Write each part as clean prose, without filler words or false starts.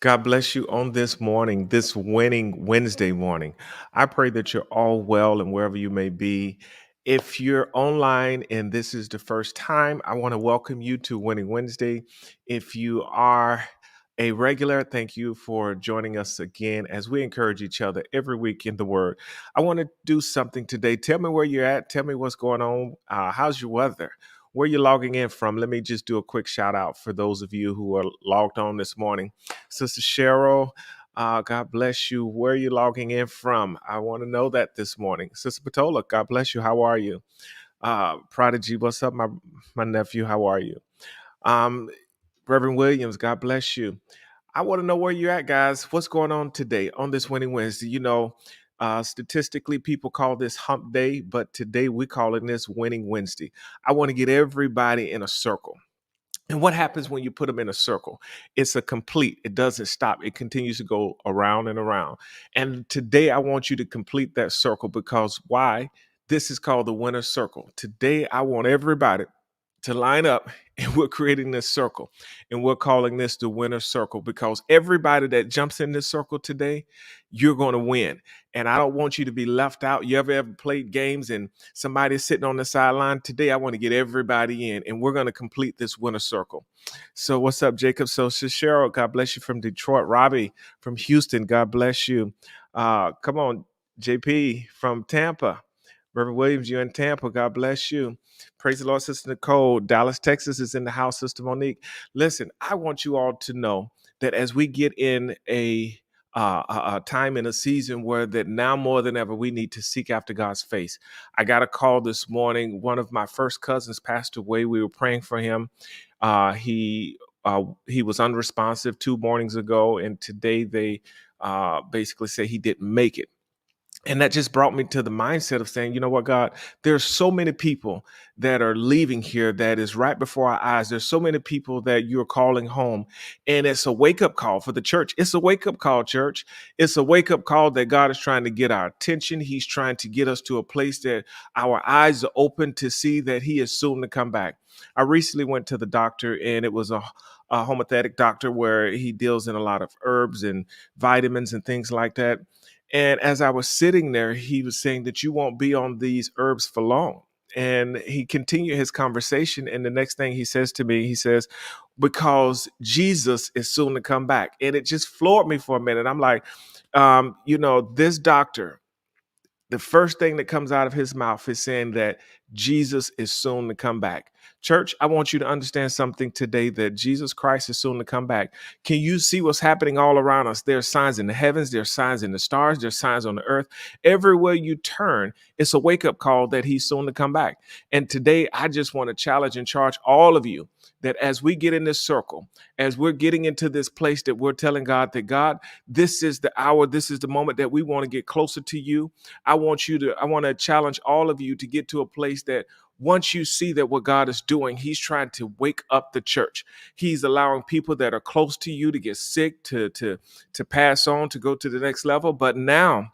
God bless you on this morning, this winning Wednesday morning. I pray that you're all well and wherever you may be. If you're online and this is the first time, I want to welcome you to Winning Wednesday. If you are a regular, thank you for joining us again as we encourage each other every week in the Word. I want to do something today. Tell me where you're at. Tell me what's going on. How's your weather? Where you logging in from? Let me just do a quick shout out for those of you who are logged on this morning. Sister Cheryl, God bless you. Where are you logging in from? I want to know that this morning. Sister Patola, God bless you. How are you? Prodigy, what's up, my nephew? How are you? Um, Reverend Williams, God bless you. I want to know where you're at, guys. What's going on today on this Winning Wednesday? Statistically, people call this Hump Day, but today we're calling this Winning Wednesday. I want to get everybody in a circle. And what happens when you put them in a circle? It's a complete, it doesn't stop. It continues to go around and around. And today I want you to complete that circle because why? This is called the winner's circle. Today I want everybody to line up and we're creating this circle and we're calling this the winner's circle because everybody that jumps in this circle today, you're going to win. And I don't want you to be left out. You ever played games and somebody's sitting on the sideline? Today, I want to get everybody in and we're going to complete this winner circle. So what's up, Jacob? So Cheryl, God bless you from Detroit. Robbie from Houston, God bless you. Come on, JP from Tampa. Reverend Williams, you're in Tampa. God bless you. Praise the Lord, Sister Nicole. Dallas, Texas is in the house, Sister Monique. Listen, I want you all to know that as we get in a time in a season where that now more than ever we need to seek after God's face. I got a call this morning. One of my first cousins passed away. We were praying for him. He was unresponsive 2 mornings ago, and today they basically say he didn't make it. And that just brought me to the mindset of saying, you know what, God, there's so many people that are leaving here that is right before our eyes. There's so many people that you're calling home. And it's a wake up call for the church. It's a wake up call, church. It's a wake up call that God is trying to get our attention. He's trying to get us to a place that our eyes are open to see that he is soon to come back. I recently went to the doctor and it was a homeopathic doctor where he deals in a lot of herbs and vitamins and things like that. And as I was sitting there, he was saying that you won't be on these herbs for long. And he continued his conversation. And the next thing he says to me, he says, because Jesus is soon to come back. And it just floored me for a minute. I'm like, this doctor, the first thing that comes out of his mouth is saying that Jesus is soon to come back. Church, I want you to understand something today that Jesus Christ is soon to come back. Can you see what's happening all around us? There are signs in the heavens, there are signs in the stars, there are signs on the earth. Everywhere you turn, it's a wake-up call that he's soon to come back. And today, I just want to challenge and charge all of you that as we get in this circle, as we're getting into this place that we're telling God that God, this is the hour, this is the moment that we want to get closer to you. I want to challenge all of you to get to a place that once you see that what God is doing, he's trying to wake up the church. He's allowing people that are close to you to get sick, to pass on, to go to the next level. But now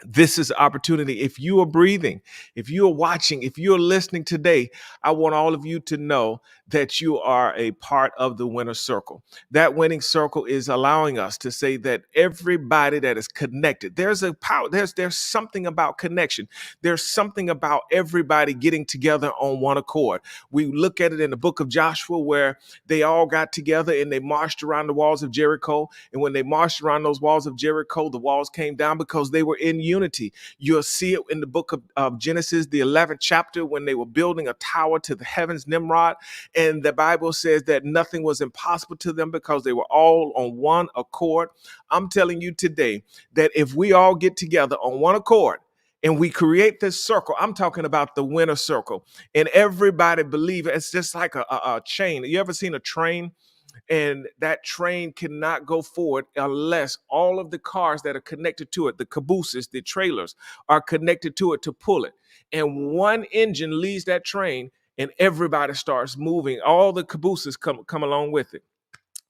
this is the opportunity. If you are breathing, if you are watching, if you're listening today, I want all of you to know that you are a part of the winner circle. That winning circle is allowing us to say that everybody that is connected, there's a power, there's something about connection. There's something about everybody getting together on one accord. We look at it in the book of Joshua where they all got together and they marched around the walls of Jericho. And when they marched around those walls of Jericho, the walls came down because they were in unity. You'll see it in the book of Genesis, the 11th chapter, when they were building a tower to the heavens, Nimrod. And the Bible says that nothing was impossible to them because they were all on one accord. I'm telling you today that if we all get together on one accord, and we create this circle. I'm talking about the winner circle. And everybody believe it. It's just like a chain. You ever seen a train? And that train cannot go forward unless all of the cars that are connected to it, the cabooses, the trailers, are connected to it to pull it. And one engine leads that train and everybody starts moving. All the cabooses come along with it.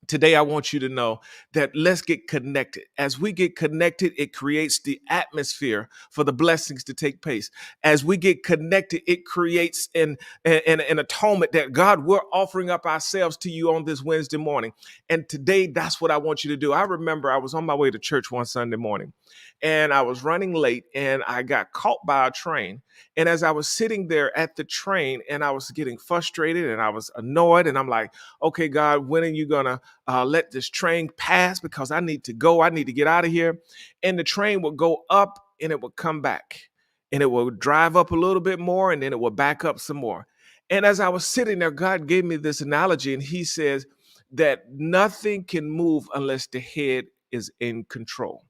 Today, I want you to know that let's get connected. As we get connected, it creates the atmosphere for the blessings to take place. As we get connected, it creates an atonement that God, we're offering up ourselves to you on this Wednesday morning. And today, that's what I want you to do. I remember I was on my way to church one Sunday morning and I was running late and I got caught by a train. And as I was sitting there at the train and I was getting frustrated and I was annoyed, and I'm like, okay, God, when are you going to let this train pass, because I need to go. I need to get out of here. And the train would go up and it would come back and it would drive up a little bit more and then it would back up some more. And as I was sitting there, God gave me this analogy and he says that nothing can move unless the head is in control.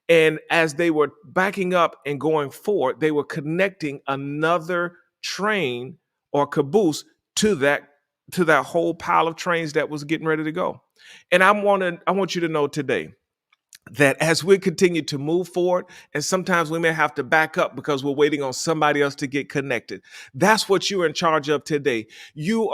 And as they were backing up and going forward, they were connecting another train or caboose to that whole pile of trains that was getting ready to go. And I want you to know today that as we continue to move forward, and sometimes we may have to back up because we're waiting on somebody else to get connected. That's what you're in charge of today. You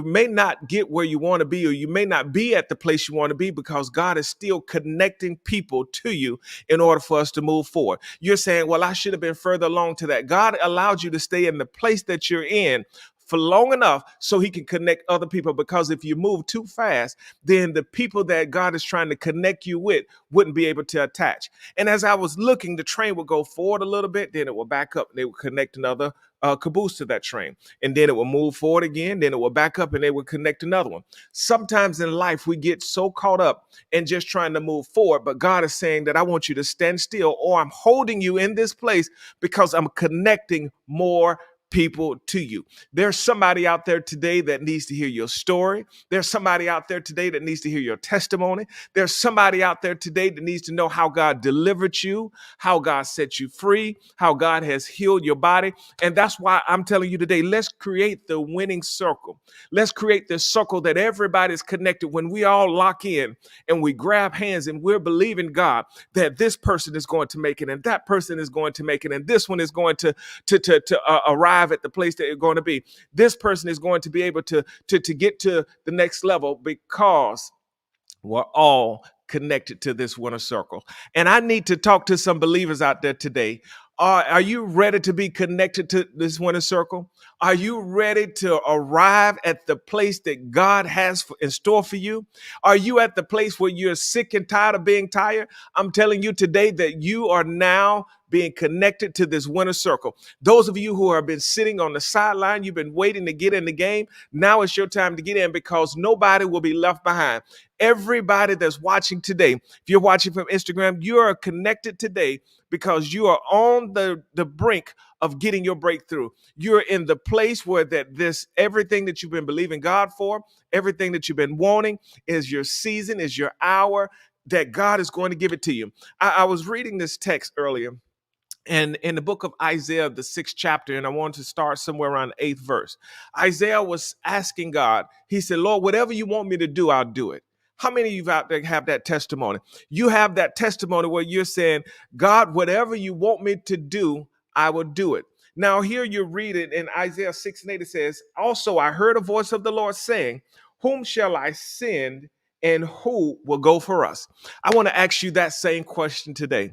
may not get where you want to be, or you may not be at the place you want to be, because God is still connecting people to you in order for us to move forward. You're saying, well, I should have been further along to that. God allowed you to stay in the place that you're in for long enough so he can connect other people, because if you move too fast, then the people that God is trying to connect you with wouldn't be able to attach. And as I was looking, the train would go forward a little bit, then it would back up and they would connect another caboose to that train. And then it will move forward again, then it will back up and they will connect another one. Sometimes in life, we get so caught up in just trying to move forward, but God is saying that I want you to stand still, or I'm holding you in this place because I'm connecting more people to you. There's somebody out there today that needs to hear your story. There's somebody out there today that needs to hear your testimony. There's somebody out there today that needs to know how God delivered you, how God set you free, how God has healed your body. And that's why I'm telling you today, let's create the winning circle. Let's create this circle that everybody's connected. When we all lock in and we grab hands and we're believing God that this person is going to make it and that person is going to make it and this one is going to arrive at the place that you're going to be. This person is going to be able to get to the next level, because we're all connected to this winner circle. And I need to talk to some believers out there today. Are you ready to be connected to this winner circle? Are you ready to arrive at the place that God has in store for you? Are you at the place where you're sick and tired of being tired? I'm telling you today that you are now being connected to this winner circle. Those of you who have been sitting on the sideline, you've been waiting to get in the game. Now it's your time to get in, because nobody will be left behind. Everybody that's watching today, if you're watching from Instagram, you are connected today because you are on the brink of getting your breakthrough. You're in the place where everything that you've been believing God for, everything that you've been wanting, is your season, is your hour, that God is going to give it to you. I was reading this text earlier, and in the book of Isaiah, the 6th chapter, and I want to start somewhere around the 8th verse. Isaiah was asking God, he said, Lord, whatever you want me to do, I'll do it. How many of you out there have that testimony? You have that testimony where you're saying, God, whatever you want me to do, I will do it. Now, here you read it in Isaiah 6 and 8, it says, also, I heard a voice of the Lord saying, whom shall I send and who will go for us? I want to ask you that same question today.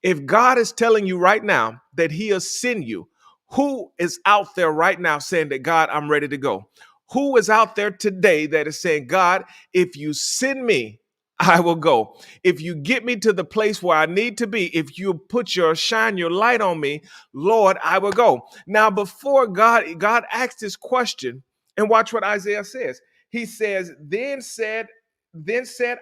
If God is telling you right now that he'll send you, who is out there right now saying that, God, I'm ready to go? Who is out there today that is saying, God, if you send me, I will go. If you get me to the place where I need to be, if you shine your light on me, Lord, I will go. Now, before God asked this question, and watch what Isaiah says. He says, then said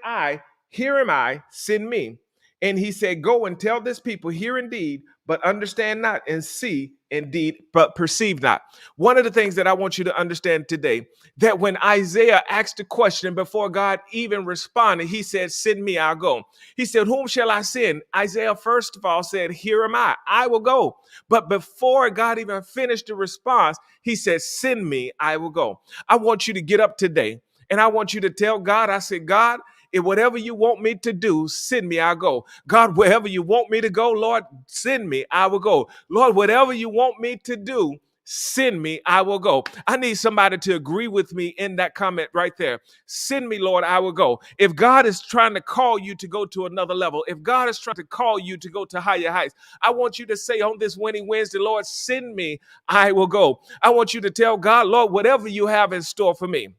I, here am I, send me. And he said, go and tell this people, hear indeed, but understand not, and see indeed, but perceive not. One of the things that I want you to understand today, that when Isaiah asked the question before God even responded, he said, send me, I'll go. He said, whom shall I send? Isaiah, first of all, said, here am I will go. But before God even finished the response, he said, send me, I will go. I want you to get up today, and I want you to tell God, I said, God, if whatever you want me to do, send me, I'll go. God, wherever you want me to go, Lord, send me, I will go. Lord, whatever you want me to do, send me, I will go. I need somebody to agree with me in that comment right there. Send me, Lord, I will go. If God is trying to call you to go to another level, if God is trying to call you to go to higher heights, I want you to say on this Winning Wednesday, Lord, send me, I will go. I want you to tell God, Lord, whatever you have in store for me,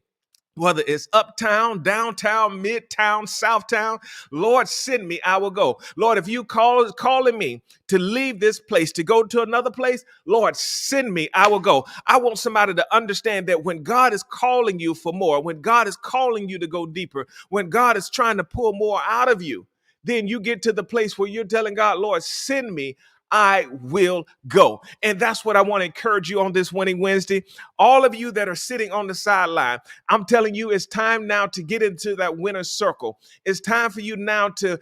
whether it's uptown, downtown, midtown, southtown, Lord, send me, I will go. Lord, if you calling me to leave this place, to go to another place, Lord, send me, I will go. I want somebody to understand that when God is calling you for more, when God is calling you to go deeper, when God is trying to pull more out of you, then you get to the place where you're telling God, Lord, send me, I will go. And that's what I want to encourage you on this Winning Wednesday. All of you that are sitting on the sideline, I'm telling you, it's time now to get into that winner's circle. It's time for you now to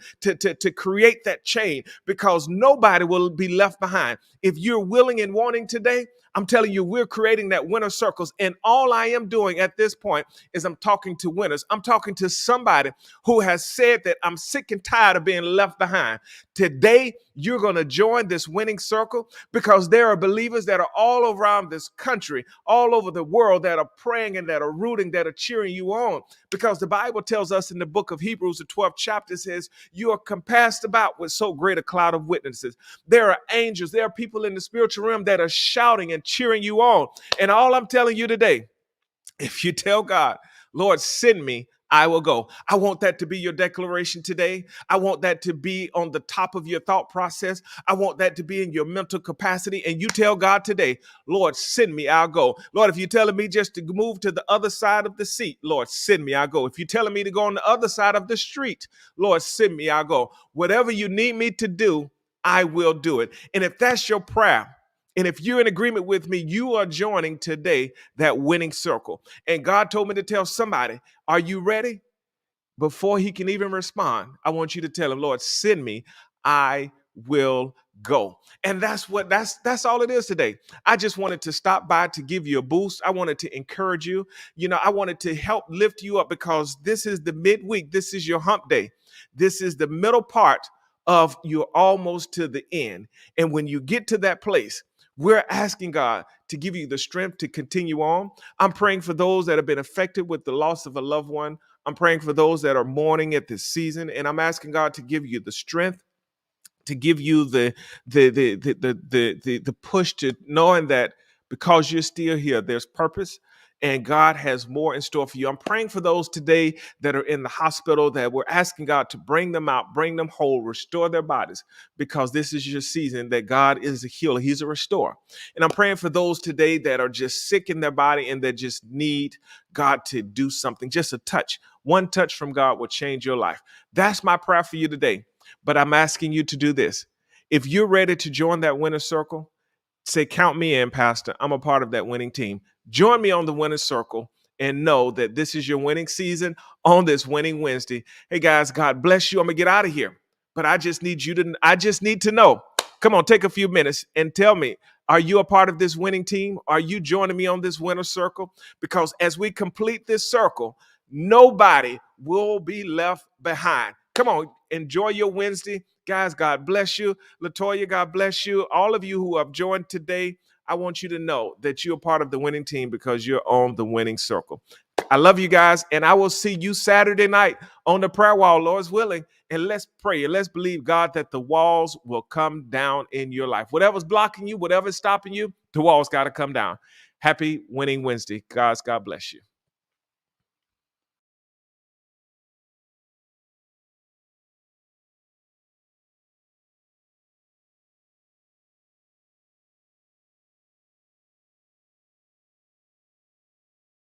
create that chain, because nobody will be left behind. If you're willing and wanting today, I'm telling you, we're creating that winner circles. And all I am doing at this point is I'm talking to winners. I'm talking to somebody who has said that I'm sick and tired of being left behind. Today, you're going to join this winning circle, because there are believers that are all around this country, all over the world, that are praying and that are rooting, that are cheering you on. Because the Bible tells us in the book of Hebrews, the 12th chapter says, you are compassed about with so great a cloud of witnesses. There are angels, there are people in the spiritual realm that are shouting and cheering you on. And all I'm telling you today, if you tell God, Lord, send me, I will go. I want that to be your declaration today. I want that to be on the top of your thought process. I want that to be in your mental capacity. And you tell God today, Lord, send me, I'll go. Lord, if you're telling me just to move to the other side of the seat, Lord, send me, I'll go. If you're telling me to go on the other side of the street, Lord, send me, I'll go. Whatever you need me to do, I will do it. And if that's your prayer, and if you're in agreement with me, you are joining today that winning circle. And God told me to tell somebody, are you ready? Before he can even respond, I want you to tell him, Lord, send me, I will go. And that's all it is today. I just wanted to stop by to give you a boost. I wanted to encourage you. I wanted to help lift you up, because this is the midweek. This is your hump day. This is the middle part of you're almost to the end. And when you get to that place, we're asking God to give you the strength to continue on. I'm praying for those that have been affected with the loss of a loved one. I'm praying for those that are mourning at this season, and I'm asking God to give you the strength, to give you the push to knowing that because you're still here, there's purpose and God has more in store for you. I'm praying for those today that are in the hospital, that we're asking God to bring them out, bring them whole, restore their bodies, because this is your season that God is a healer. He's a restorer. And I'm praying for those today that are just sick in their body and that just need God to do something. Just a touch. One touch from God will change your life. That's my prayer for you today. But I'm asking you to do this. If you're ready to join that winner circle, say, count me in, Pastor. I'm a part of that winning team. Join me on the winner circle and know that this is your winning season on this Winning Wednesday. Hey, guys, God bless you. I'm going to get out of here. But I just need to know. Come on, take a few minutes and tell me, are you a part of this winning team? Are you joining me on this winner circle? Because as we complete this circle, nobody will be left behind. Come on, enjoy your Wednesday. Guys, God bless you. Latoya, God bless you. All of you who have joined today, I want you to know that you're part of the winning team because you're on the winning circle. I love you guys, and I will see you Saturday night on the prayer wall, Lord's willing. And let's pray and let's believe, God, that the walls will come down in your life. Whatever's blocking you, whatever's stopping you, the walls got to come down. Happy Winning Wednesday. Guys, God bless you.